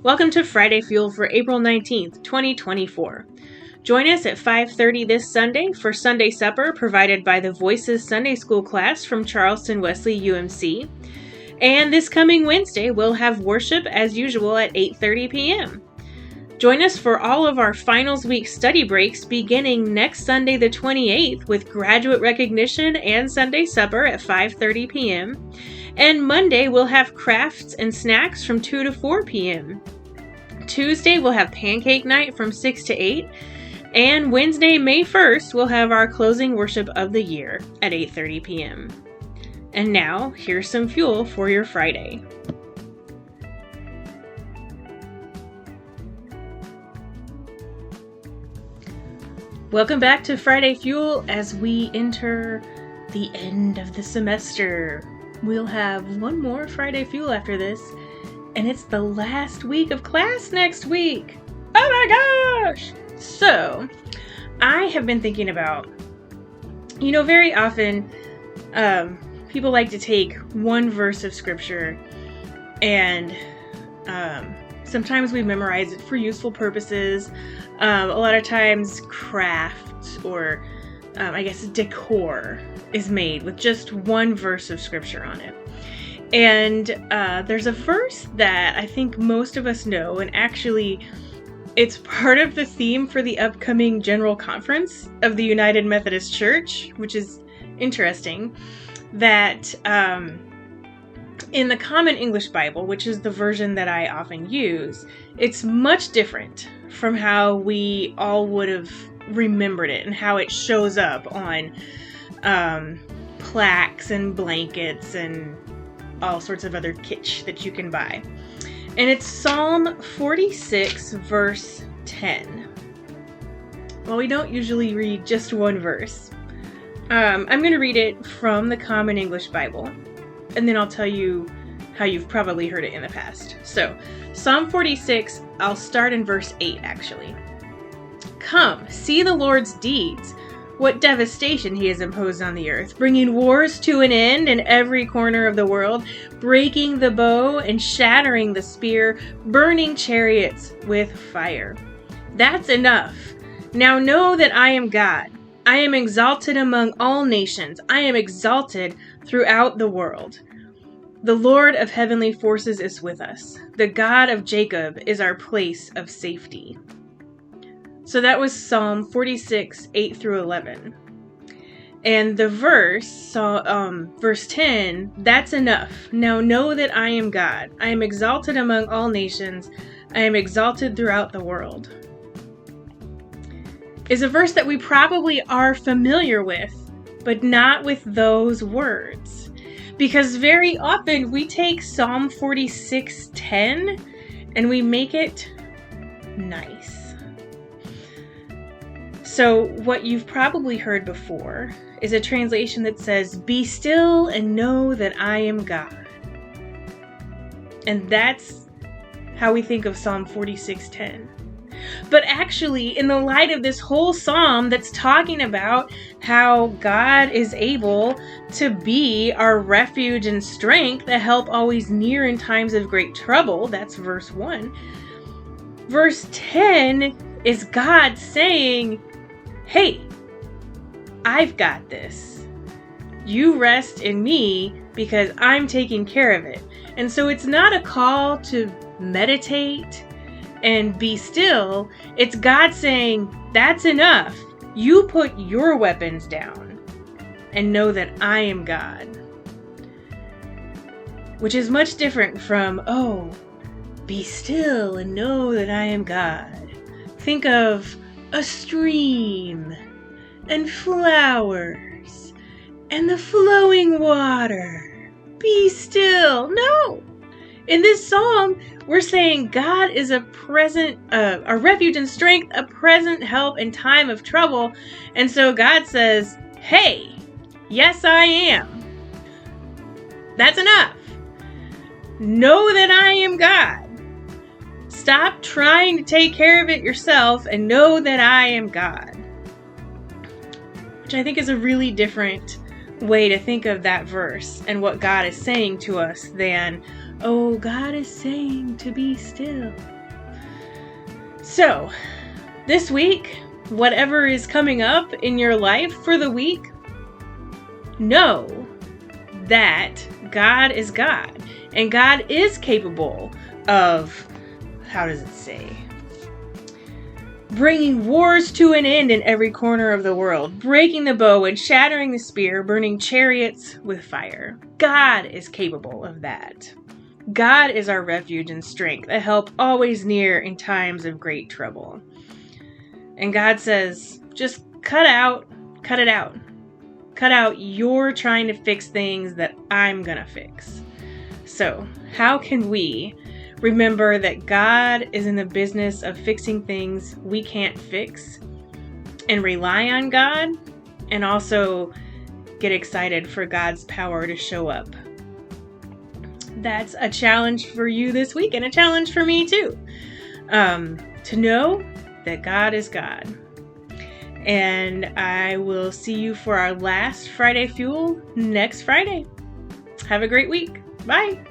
Welcome to Friday Fuel for April 19th, 2024. Join us at 5:30 this Sunday for Sunday Supper provided by the Voices Sunday School class from Charleston Wesley UMC. And this coming Wednesday, we'll have worship as usual at 8:30 p.m. Join us for all of our Finals Week study breaks beginning next Sunday the 28th with graduate recognition and Sunday Supper at 5:30 p.m. And Monday we'll have crafts and snacks from 2 to 4 p.m. Tuesday we'll have pancake night from 6 to 8. And Wednesday, May 1st, we'll have our closing worship of the year at 8:30 p.m. And now, here's some fuel for your Friday. Welcome back to Friday Fuel as we enter the end of the semester. We'll have one more Friday Fuel after this, and it's the last week of class next week. Oh my gosh! So, I have been thinking about, very often people like to take one verse of scripture and sometimes we memorize it for useful purposes. A lot of times craft or decor is made with just one verse of scripture on it. And there's a verse that I think most of us know, and actually it's part of the theme for the upcoming General Conference of the United Methodist Church, which is interesting, that in the Common English Bible, which is the version that I often use, it's much different from how we all would have remembered it and how it shows up on plaques and blankets and all sorts of other kitsch that you can buy. And it's Psalm 46, verse 10. Well, we don't usually read just one verse. I'm going to read it from the Common English Bible, and then I'll tell you how you've probably heard it in the past. So, Psalm 46, I'll start in verse 8, actually. Come, see the Lord's deeds. What devastation he has imposed on the earth, bringing wars to an end in every corner of the world, breaking the bow and shattering the spear, burning chariots with fire. That's enough. Now know that I am God. I am exalted among all nations. I am exalted throughout the world. The Lord of heavenly forces is with us. The God of Jacob is our place of safety. So that was Psalm 46, 8 through 11. And the verse 10, that's enough. Now know that I am God. I am exalted among all nations. I am exalted throughout the world. Is a verse that we probably are familiar with, but not with those words. Because very often we take Psalm 46:10 and we make it nice. So what you've probably heard before is a translation that says, "Be still and know that I am God." And that's how we think of Psalm 46:10. But actually, in the light of this whole psalm that's talking about how God is able to be our refuge and strength, a help always near in times of great trouble, that's verse 1. Verse 10 is God saying, hey, I've got this. You rest in me because I'm taking care of it. And so it's not a call to meditate and be still. It's God saying, that's enough. You put your weapons down and know that I am God. Which is much different from, be still and know that I am God. Think of a stream and flowers and the flowing water. Be still. No. In this psalm, we're saying God is a refuge and strength, a present help in time of trouble. And so God says, hey, yes, I am. That's enough. Know that I am God. Stop trying to take care of it yourself and know that I am God. Which I think is a really different way to think of that verse and what God is saying to us than Oh, God is saying to be still. So, this week, whatever is coming up in your life for the week, know that God is God. And God is capable of, how does it say? Bringing wars to an end in every corner of the world, breaking the bow and shattering the spear, burning chariots with fire. God is capable of that. God is our refuge and strength, a help always near in times of great trouble. And God says, just cut it out. Cut out you're trying to fix things that I'm gonna fix. So, how can we remember that God is in the business of fixing things we can't fix and rely on God, and also get excited for God's power to show up? That's a challenge for you this week, and a challenge for me too. To know that God is God. And I will see you for our last Friday Fuel next Friday. Have a great week. Bye.